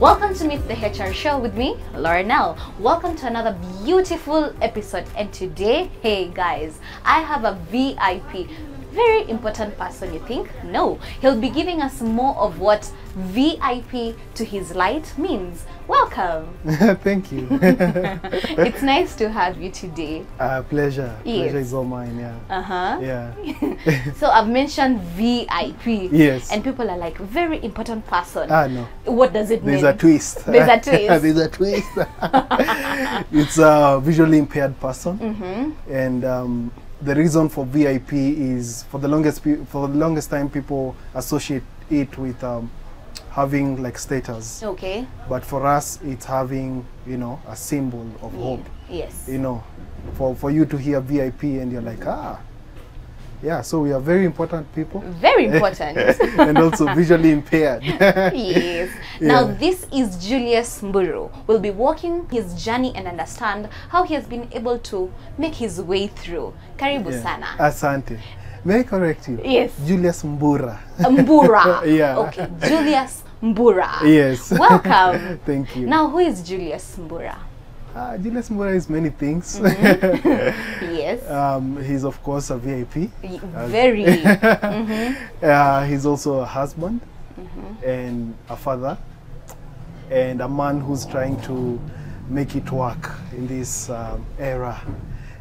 Welcome to Meet the HR Show with me, Laurenelle. Welcome to another beautiful episode, and today, hey guys, I have a VIP, very important person. You think? No, he'll be giving us more of what VIP to his light means. Welcome. Thank you. It's nice to have you today. Pleasure. Yes. Pleasure is all mine, yeah. Yeah. So I've mentioned VIP. Yes. And people are like, very important person. No. What does it mean? There's a twist. There's a twist. There's a twist. It's a visually impaired person. And the reason for VIP is for the longest time people associate it with having like status. Okay. But for us, it's having, you know, a symbol of hope. Yes. You know, for you to hear VIP and you're like, yeah, so we are very important people. Very important. And also visually impaired. Yes. Yeah. Now this is Julius Mburu. We'll be walking his journey and understand how he has been able to make his way through. Karibu sana. Asante. May I correct you? Yes. Julius Mbura. Mbura. Yeah. Okay. Julius Mbura. Yes. Welcome. Thank you. Now, who is Julius Mbura? Julius Mbura is many things. Yes. He's of course a VIP. Very. He's also a husband and a father and a man who's trying to make it work in this era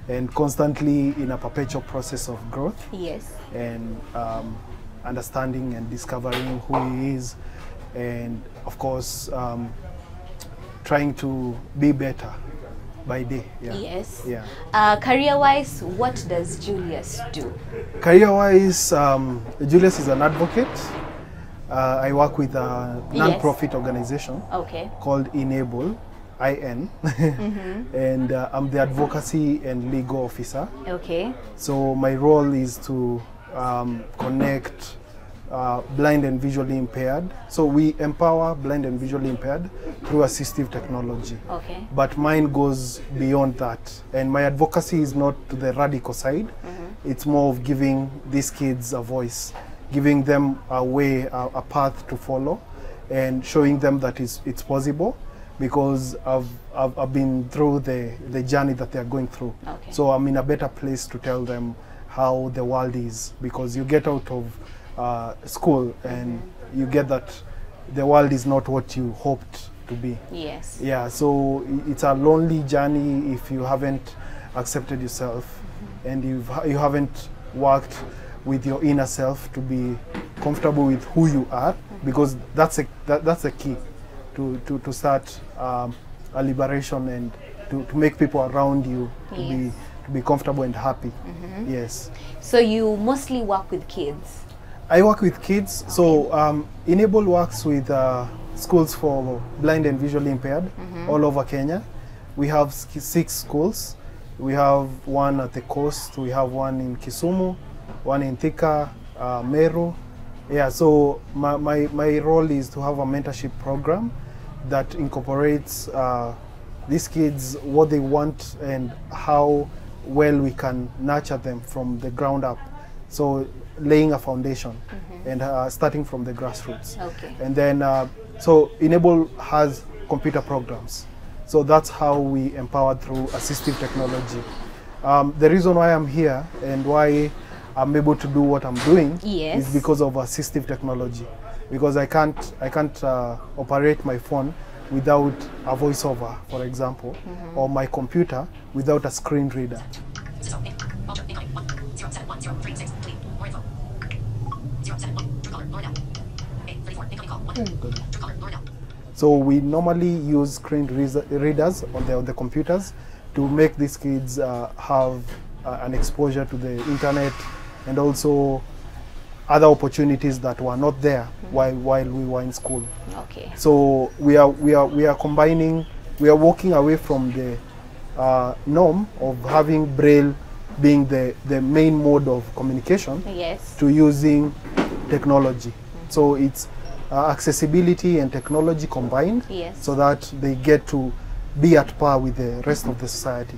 and constantly in a perpetual process of growth. Yes. And understanding and discovering who he is, and of course trying to be better by day. Yeah. Yes. Yeah. Career-wise, what does Julius do? Career-wise, Julius is an advocate. I work with a non-profit organization called Enable, IN, and I'm the advocacy and legal officer. Okay. So my role is to connect blind and visually impaired. So we empower blind and visually impaired through assistive technology. Okay. But mine goes beyond that. And my advocacy is not to the radical side. It's more of giving these kids a voice, giving them a way, a path to follow, and showing them that it's possible, because I've been through the journey that they're going through. Okay. So I'm in a better place to tell them how the world is, because you get out of school and you get that the world is not what you hoped to be. Yes. Yeah, so it's a lonely journey if you haven't accepted yourself and you haven't worked with your inner self to be comfortable with who you are, because that's a key to start a liberation and to make people around you to be comfortable and happy. Yes. So you mostly work with kids? I work with kids. Okay. So Enable works with schools for blind and visually impaired all over Kenya. We have 6 schools. We have one at the coast, we have one in Kisumu, one in Thika, Meru. Yeah, so my role is to have a mentorship program that incorporates these kids, what they want and how well we can nurture them from the ground up. So laying a foundation and starting from the grassroots. Okay. And then, so Enable has computer programs. So that's how we empower through assistive technology. The reason why I'm here and why I'm able to do what I'm doing is because of assistive technology. Because I can't operate my phone without a voiceover, for example, or my computer without a screen reader. So we normally use screen readers on the computers to make these kids have an exposure to the internet and also other opportunities that were not there while we were in school. Okay. So we are combining. We are walking away from the norm of having Braille being the main mode of communication to using technology. So it's accessibility and technology combined, so that they get to be at par with the rest of the society.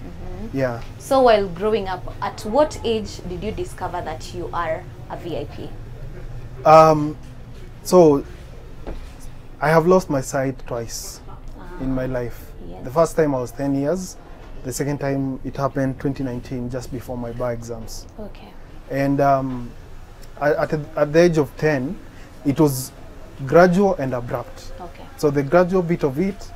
Yeah. So while growing up, at what age did you discover that you are a VIP? So I have lost my sight twice in my life. Yes. The first time I was 10 years. The second time it happened 2019, just before my bar exams. Okay. And at the age of 10, it was gradual and abrupt. Okay. So the gradual bit of it,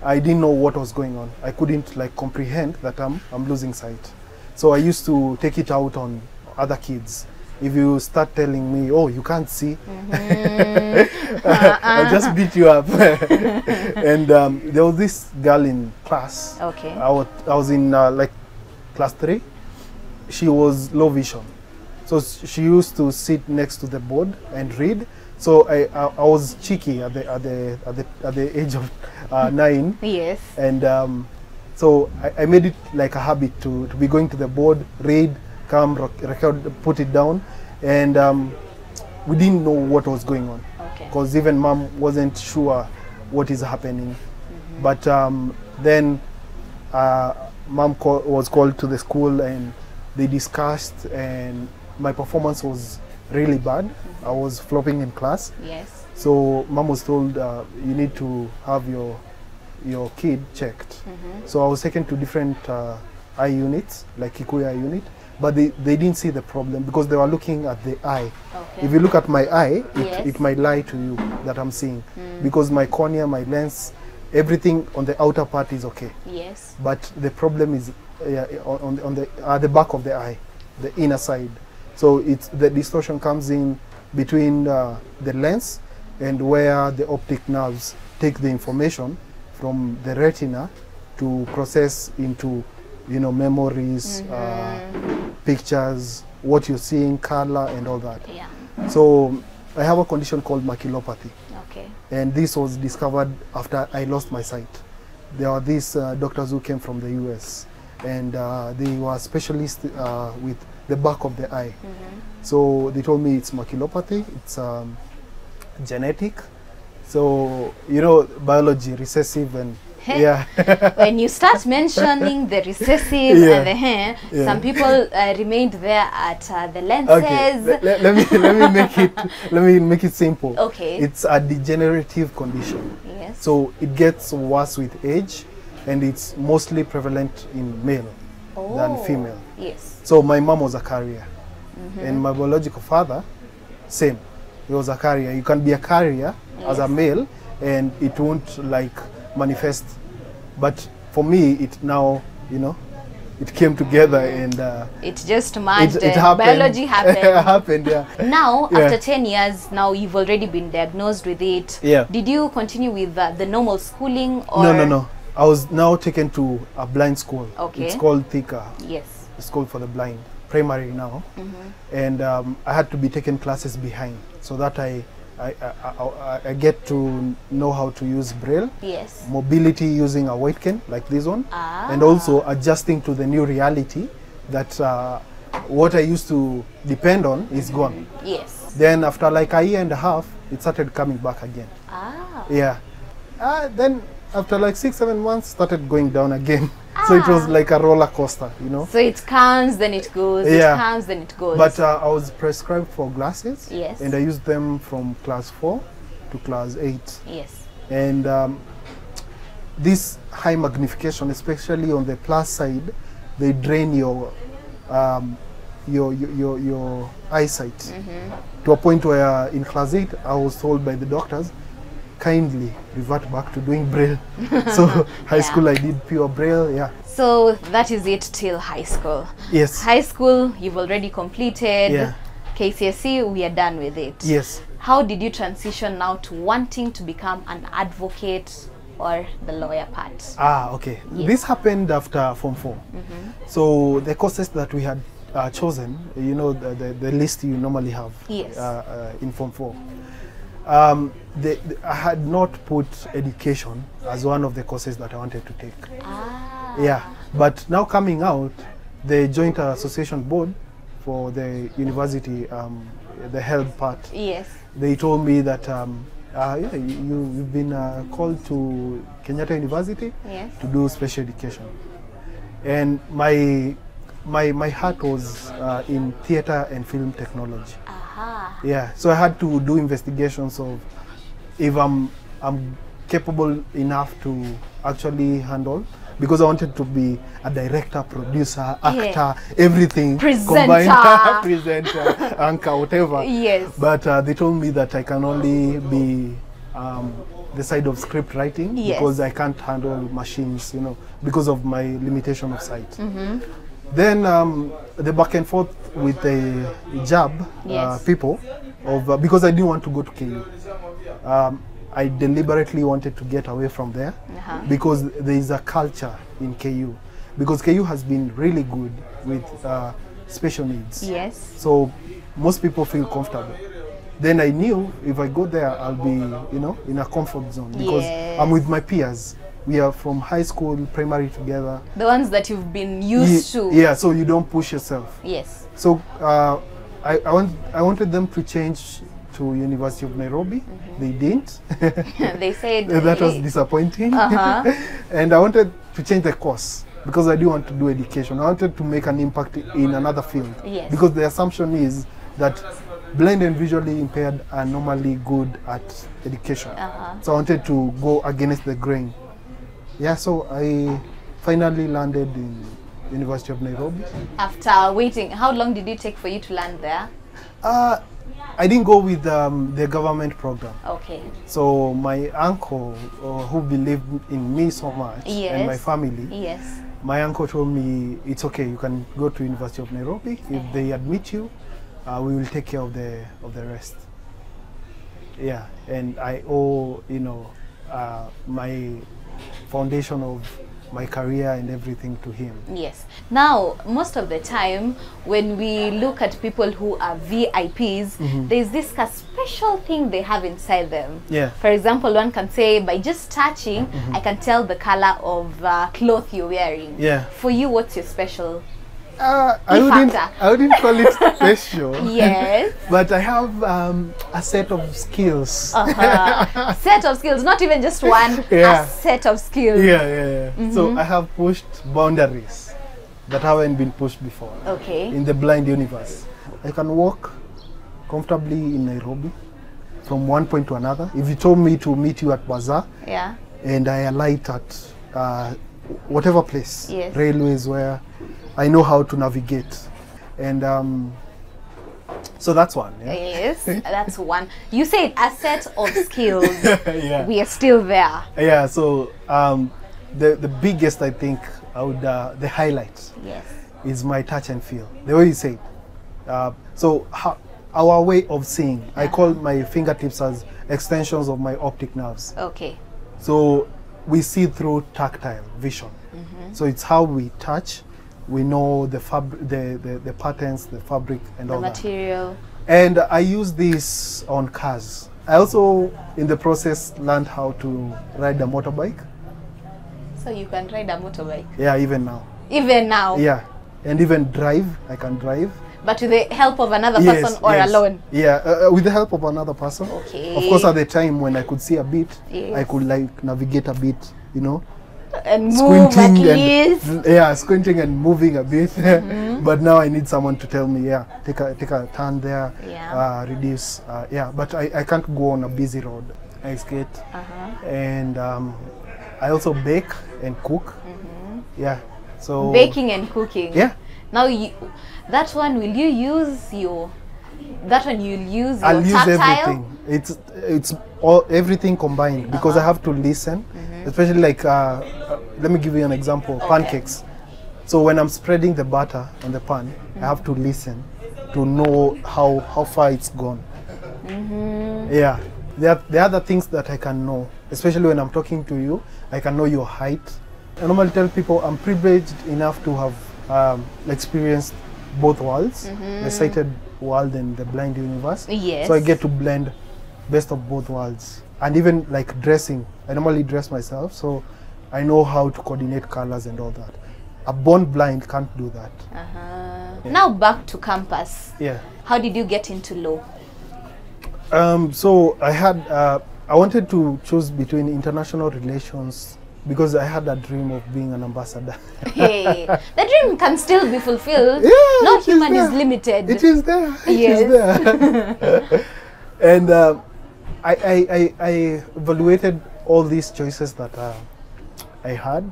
I didn't know what was going on. I couldn't like comprehend that I'm losing sight. So I used to take it out on other kids. If you start telling me, oh, you can't see, I'll just beat you up. And there was this girl in class. Okay. I was in like class 3. She was low vision. So she used to sit next to the board and read. So I was cheeky at the age of 9. Yes. And so I made it like a habit to be going to the board, read, come, record, put it down, and we didn't know what was going on. Okay. Because even mom wasn't sure what is happening. But then mom was called to the school and they discussed, and my performance was really bad. I was flopping in class. Yes. So mom was told, you need to have your kid checked. So I was taken to different eye units, like Kikuyu eye unit, but they didn't see the problem because they were looking at the eye. Okay. If you look at my eye, Yes. it might lie to you that I'm seeing, because my cornea, my lens, everything on the outer part is okay. Yes. But the problem is on the back of the eye, the inner side. So the distortion comes in between the lens and where the optic nerves take the information from the retina to process into, memories, pictures, what you're seeing, color, and all that. Yeah. So I have a condition called maculopathy. Okay. And this was discovered after I lost my sight. There are these doctors who came from the US, and they were specialists with the back of the eye. So they told me it's maculopathy, it's genetic. So, biology, recessive, and yeah. When you start mentioning the recessive and the hair, some people remained there at the lenses. Okay. Let me make it simple. Okay. It's a degenerative condition. Yes. So it gets worse with age, and it's mostly prevalent in male than female. Yes. So my mom was a carrier, and my biological father, same. He was a carrier. You can be a carrier as a male, and it won't like manifest. But for me, it now, it came together, and it just merged. It happened. Biology happened. It happened, yeah. Now, after 10 years, now you've already been diagnosed with it. Yeah. Did you continue with the normal schooling? Or? No. I was now taken to a blind school. Okay. It's called Thika. Yes. School for the blind, primary now. And I had to be taken classes behind, so that I get to know how to use Braille. Yes. Mobility using a white cane like this one. And also adjusting to the new reality that what I used to depend on is gone. Yes. Then after like a year and a half, it started coming back again. Yeah. Then after like 6-7 months, started going down again. So it was like a roller coaster, So it comes, then it goes. Yeah. It comes, then it goes. But I was prescribed for glasses. Yes. And I used them from class 4 to class 8. Yes. And this high magnification, especially on the plus side, they drain your eyesight to a point where in class 8 I was told by the doctors, kindly revert back to doing Braille. So high school I did pure Braille. Yeah. So that is it till high school. Yes. High school you've already completed. Yeah. KCSE, we are done with it. Yes. How did you transition now to wanting to become an advocate or the lawyer part? Okay. Yes. This happened after Form 4. So the courses that we had chosen, the list you normally have. Yes. In Form 4. I had not put education as one of the courses that I wanted to take. Yeah, but now coming out, the Joint Association Board for the university, the health part, yes, they told me that you've been called to Kenyatta University, yes, to do special education, and my heart was in theater and film technology. Yeah, so I had to do investigations of if I'm I'm capable enough to actually handle, because I wanted to be a director, producer, actor, everything. Presenter. Combined. Presenter, anchor, whatever. Yes. But they told me that I can only be the side of script writing, because I can't handle machines, you know, because of my limitation of sight. Then the back and forth with the job people, because I didn't want to go to KU. I deliberately wanted to get away from there, because there is a culture in KU. Because KU has been really good with special needs. Yes. So most people feel comfortable. Then I knew if I go there, I'll be, you know, in a comfort zone, because I'm with my peers. We are from high school, primary together. The ones that you've been used to. Yeah, so you don't push yourself. Yes. So I wanted them to change to University of Nairobi. They didn't. They said that was disappointing. And I wanted to change the course, because I didn't want to do education. I wanted to make an impact in another field. Yes. Because the assumption is that blind and visually impaired are normally good at education. So I wanted to go against the grain. Yeah, so I finally landed in University of Nairobi. After waiting, how long did it take for you to land there? I didn't go with the government program. Okay. So my uncle, who believed in me so much, and my family, my uncle told me, it's okay, you can go to University of Nairobi. If they admit you, we will take care of the rest. Yeah, and I owe, you know, my foundation of my career and everything to him. Yes. Now, most of the time, when we look at people who are VIPs, there's this special thing they have inside them. Yeah. For example, one can say, by just touching, I can tell the color of cloth you're wearing. Yeah. For you, what's your special? I wouldn't call it special. Yes. But I have a set of skills. Set of skills, not even just one, a set of skills. So I have pushed boundaries that haven't been pushed before. Okay. In the blind universe. I can walk comfortably in Nairobi from one point to another. If you told me to meet you at Bazaar, and I alight at whatever place, railways, where I know how to navigate. And so that's one. Yes, that's one. You said a set of skills. We are still there. Yeah, so the biggest, I think, the highlight is my touch and feel. The way you say it. So our way of seeing, I call my fingertips as extensions of my optic nerves. Okay. So we see through tactile vision. So it's how we touch. We know the patterns, the fabric, and all that. The material. And I use this on cars. I also, in the process, learned how to ride a motorbike. So you can ride a motorbike? Yeah, even now. Even now? Yeah, and even drive, I can drive. But with the help of another person or alone? Yeah, with the help of another person. Okay. Of course, at the time when I could see a bit, I could like navigate a bit, you know. And move at least. Squinting and moving a bit. But now I need someone to tell me, take a turn there, reduce. But I can't go on a busy road. I skate, and I also bake and cook. Yeah, so baking and cooking. Yeah. Now that one, will you use your? That one you'll use your I'll tactile? Use everything. It's all everything combined, because I have to listen. Especially like, let me give you an example, pancakes. So when I'm spreading the batter on the pan, I have to listen to know how far it's gone. Yeah, there are other things that I can know, especially when I'm talking to you. I can know your height. I normally tell people I'm privileged enough to have experienced both worlds, the sighted world and the blind universe. Yes. So I get to blend best of both worlds. And even like dressing, I normally dress myself, so I know how to coordinate colors and all that. A born blind can't do that. Now back to campus. Yeah. How did you get into law? So I wanted to choose between international relations, because I had a dream of being an ambassador. Hey, the dream can still be fulfilled. Yeah, no human is limited. It is there. It is there. And I evaluated all these choices that I had,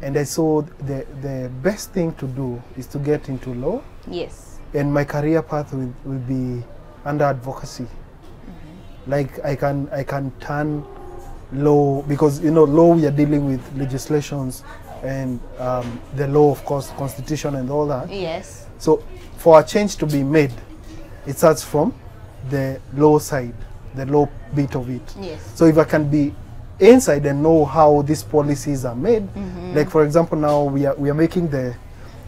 and I saw the best thing to do is to get into law. Yes. And my career path will be under advocacy. Like I can turn law, because you know law, we are dealing with legislations and the law, of course, constitution and all that. Yes. So for a change to be made, it starts from the law side, the law bit of it. Yes. So if I can be inside and know how these policies are made, like for example, now we are making the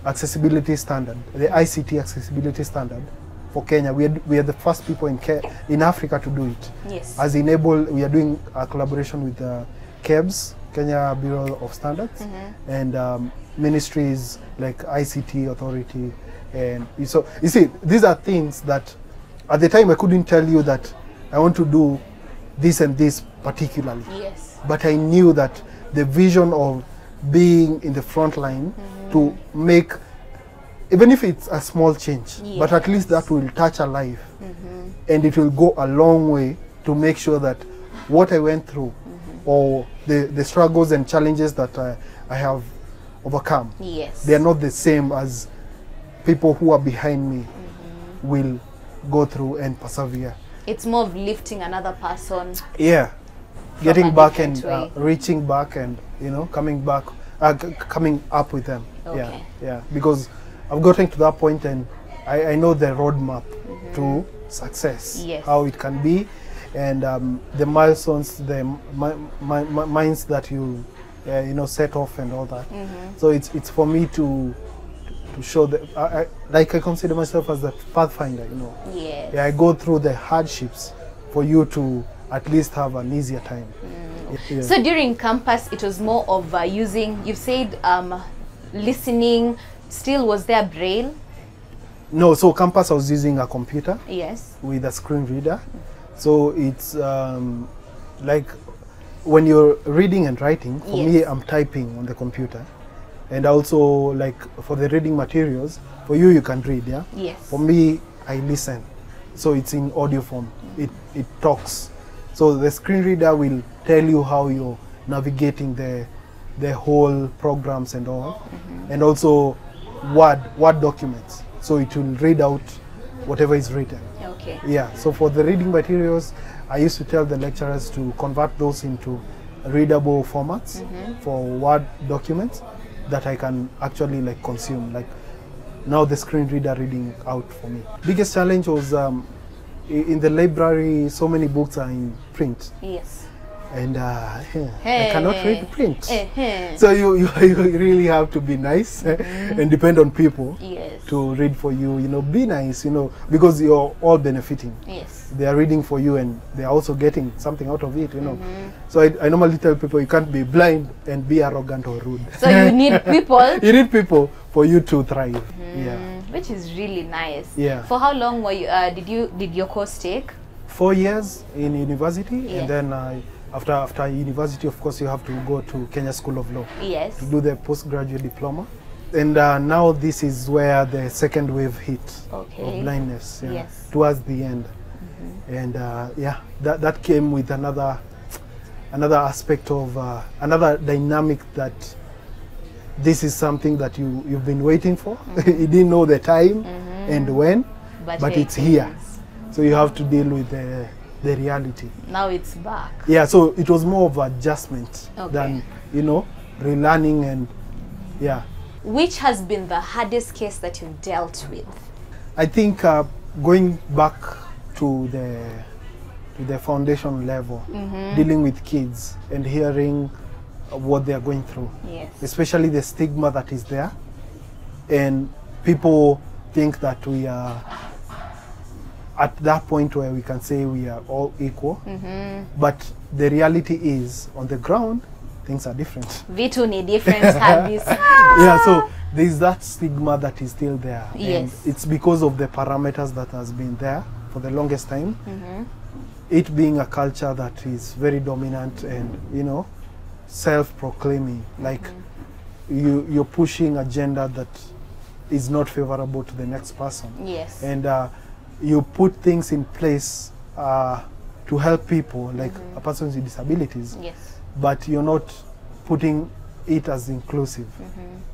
accessibility standard, the ICT accessibility standard for Kenya. We are the first people in Africa to do it. Yes. As enable, we are doing a collaboration with KEBS, Kenya Bureau of Standards, and ministries like ICT Authority. And so you see, these are things that at the time I couldn't tell you that I want to do this and this particularly. Yes. But I knew that the vision of being in the front line to make, even if it's a small change, but at least that will touch a life, and it will go a long way to make sure that what I went through, or the struggles and challenges that I have overcome, they are not the same as people who are behind me will go through and persevere. It's more of lifting another person. Yeah, getting back and reaching back and, you know, coming back, coming up with them. Okay. Yeah, because I've gotten to that point and I know the roadmap to success, how it can be, and the milestones, the minds that you you know, set off and all that. So it's for me to show that I consider myself as the pathfinder, you know. Yes. Yeah, I go through the hardships for you to at least have an easier time. Yeah. So during campus, it was more of using, you said listening, still was there braille? No, so campus I was using a computer. Yes. With a screen reader. So it's like when you're reading and writing, for me I'm typing on the computer. And also, like for the reading materials, for you can read, yeah? Yes. For me, I listen. So it's in audio form. It talks. So the screen reader will tell you how you're navigating the whole programs and all. And also Word documents. So it will read out whatever is written. Okay. Yeah. So for the reading materials, I used to tell the lecturers to convert those into readable formats for Word documents that I can actually like consume, like now the screen reader reading out for me. Biggest challenge was in the library, so many books are in print. Yes. And I cannot read print. So you really have to be nice and depend on people to read for you. You know, be nice, you know, because you're all benefiting. Yes. They are reading for you and they are also getting something out of it, you know. So I normally tell people you can't be blind and be arrogant or rude. So you need people. You need people for you to thrive. Yeah. Which is really nice. Yeah. For how long were you? Did your course take? 4 years in university, and then after university, of course, you have to go to Kenya School of Law to do the postgraduate diploma. And now this is where the second wave hit of blindness, towards the end. And yeah, that came with another aspect of another dynamic, that this is something that you've been waiting for. You didn't know the time and when, but it's here. So you have to deal with the reality. Now it's back. Yeah, so it was more of adjustment than, you know, relearning. And yeah. Which has been the hardest case that you've dealt with? I think going back to the foundation level, dealing with kids and hearing what they are going through, especially the stigma that is there, and people think that we are at that point where we can say we are all equal, but the reality is on the ground things are different. Vitu ni different kabisa. Yeah, so there's that stigma that is still there. And it's because of the parameters that has been there for the longest time. It being a culture that is very dominant and, you know, self-proclaiming, like you're pushing agenda that is not favorable to the next person. And you put things in place to help people, like a person with disabilities, Yes. but you're not putting it as inclusive.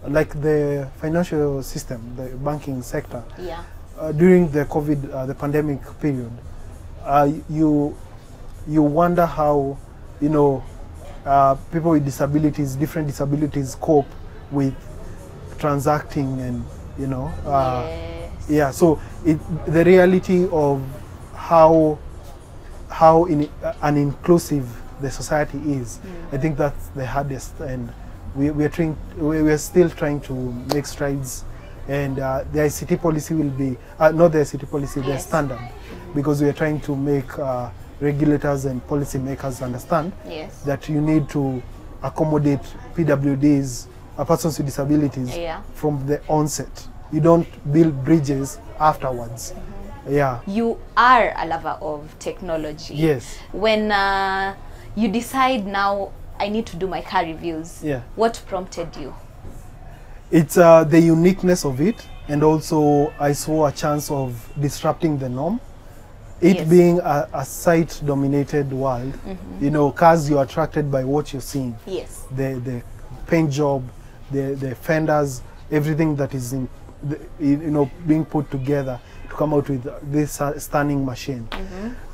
Like the financial system, the banking sector, Yeah. during the COVID, the pandemic period, you wonder how, you know, people with disabilities, different disabilities, cope with transacting, and you know, Yes. yeah. So the reality of how uninclusive the society is, I think that's the hardest, and we're still trying to make strides. And the ICT policy will be not the ICT policy, the standard, because we are trying to make regulators and policy makers understand that you need to accommodate PWDs, persons with disabilities, from the onset. You don't build bridges afterwards. Yeah. You are a lover of technology. Yes. When you decide now I need to do my car reviews, what prompted you? It's the uniqueness of it, and also I saw a chance of disrupting the norm. It being a site-dominated world, you know, cars, you're attracted by what you're seeing. Yes. The paint job, the fenders, everything that is in, you know, being put together to come out with this stunning machine.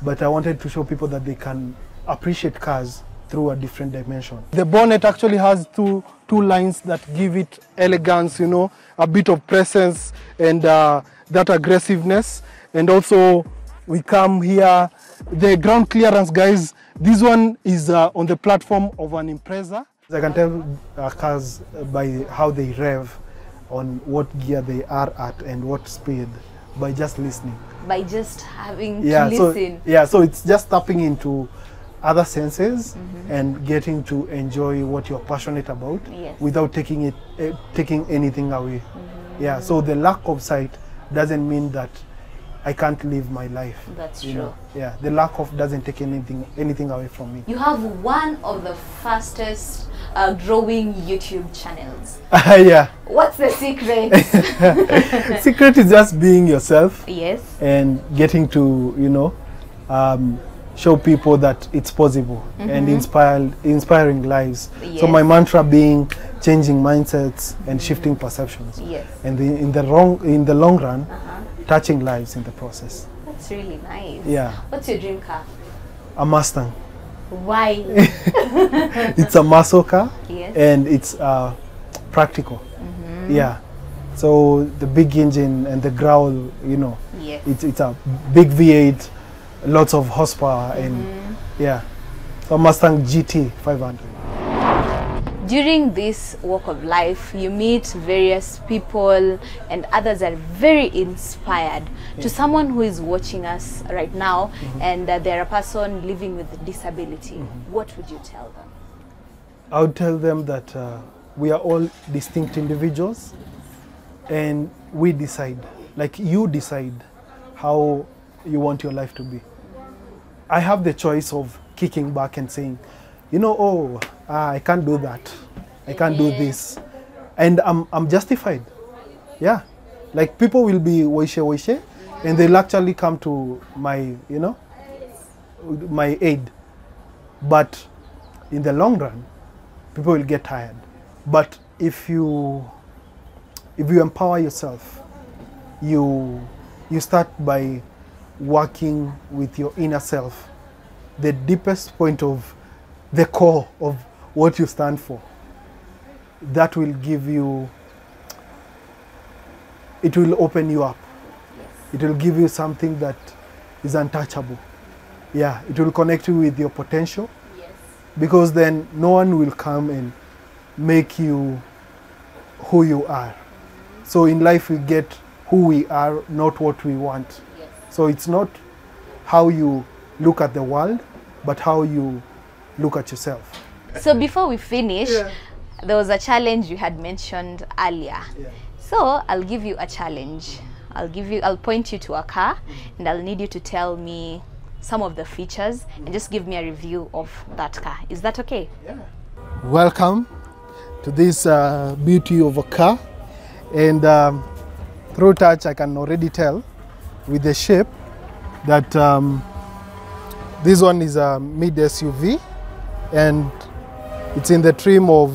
But I wanted to show people that they can appreciate cars through a different dimension. The bonnet actually has two lines that give it elegance, you know, a bit of presence, and that aggressiveness. And also we come here, the ground clearance, guys, this one is on the platform of an Impreza. I can tell cars by how they rev, on what gear they are at and what speed, by just listening. By just having to listen. So it's just tapping into other senses and getting to enjoy what you're passionate about without taking anything away. Yeah, so the lack of sight doesn't mean that I can't live my life. That's true. Know? Yeah, the lack of doesn't take anything away from me. You have one of the fastest growing YouTube channels. Yeah. What's the secret? Secret is just being yourself. Yes. And getting to, you know, show people that it's possible and inspiring lives. So my mantra being changing mindsets and shifting perceptions. Yes. And in the long run, touching lives in the process. That's really nice. Yeah. What's your dream car? A Mustang. Why? It's a muscle car, and it's practical. Yeah. So the big engine and the growl, you know, it's a big V8, lots of horsepower, and yeah. So Mustang GT 500. During this walk of life, you meet various people, and others are very inspired. To someone who is watching us right now, and they're a person living with a disability, what would you tell them? I would tell them that we are all distinct individuals, and we decide, like you decide how you want your life to be. I have the choice of kicking back and saying, you know, I can't do that. I can't do this. And I'm justified. Yeah. Like people will be wishy-washy, and they'll actually come to my, you know, my aid. But in the long run, people will get tired. But if you empower yourself, you start by working with your inner self, the deepest point of the core of what you stand for. That will give you, it will open you up. It will give you something that is untouchable. Yeah, it will connect you with your potential. Because then no one will come and make you who you are. So in life we get who we are, not what we want. So it's not how you look at the world, but how you look at yourself. So before we finish, there was a challenge you had mentioned earlier. So I'll give you a challenge. I'll point you to a car, and I'll need you to tell me some of the features and just give me a review of that car. Is that okay? Yeah. Welcome to this beauty of a car, and through touch I can already tell with the shape that This one is a mid SUV, and it's in the trim of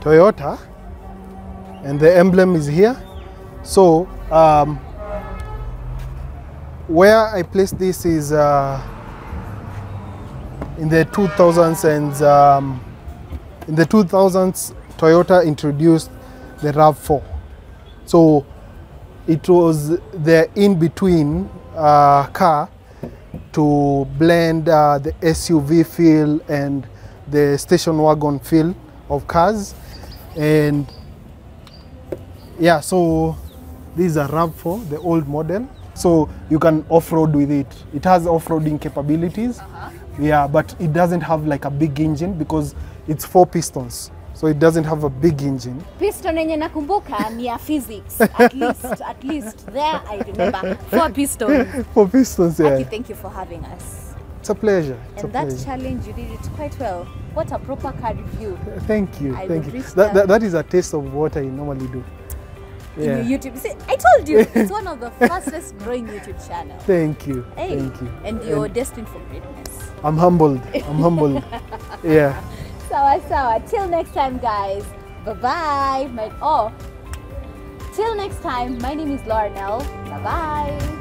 Toyota, and the emblem is here. So where I placed this is in the 2000s, and in the 2000s Toyota introduced the RAV4. So it was the in-between car to blend the SUV feel and the station wagon feel of cars. And yeah, so this is a RAV4, the old model. So you can off-road with it. It has off-roading capabilities. Yeah, but it doesn't have like a big engine because it's 4 pistons. So it doesn't have a big engine. Piston yenye nakumbuka ni ya physics. At least there I remember 4 pistons. 4 pistons, yeah. Aki, thank you for having us. It's a pleasure. And that challenge, you did it quite well. What a proper car review. Thank you, thank you. That is a taste of what I normally do. Yeah. In your YouTube. See, I told you, it's one of the fastest growing YouTube channels. Thank you, hey. Thank you. And you're destined for greatness. I'm humbled, I'm humbled. Yeah. Sawa. Till next time, guys. Bye-bye. Till next time, my name is Laura Nell. Bye-bye.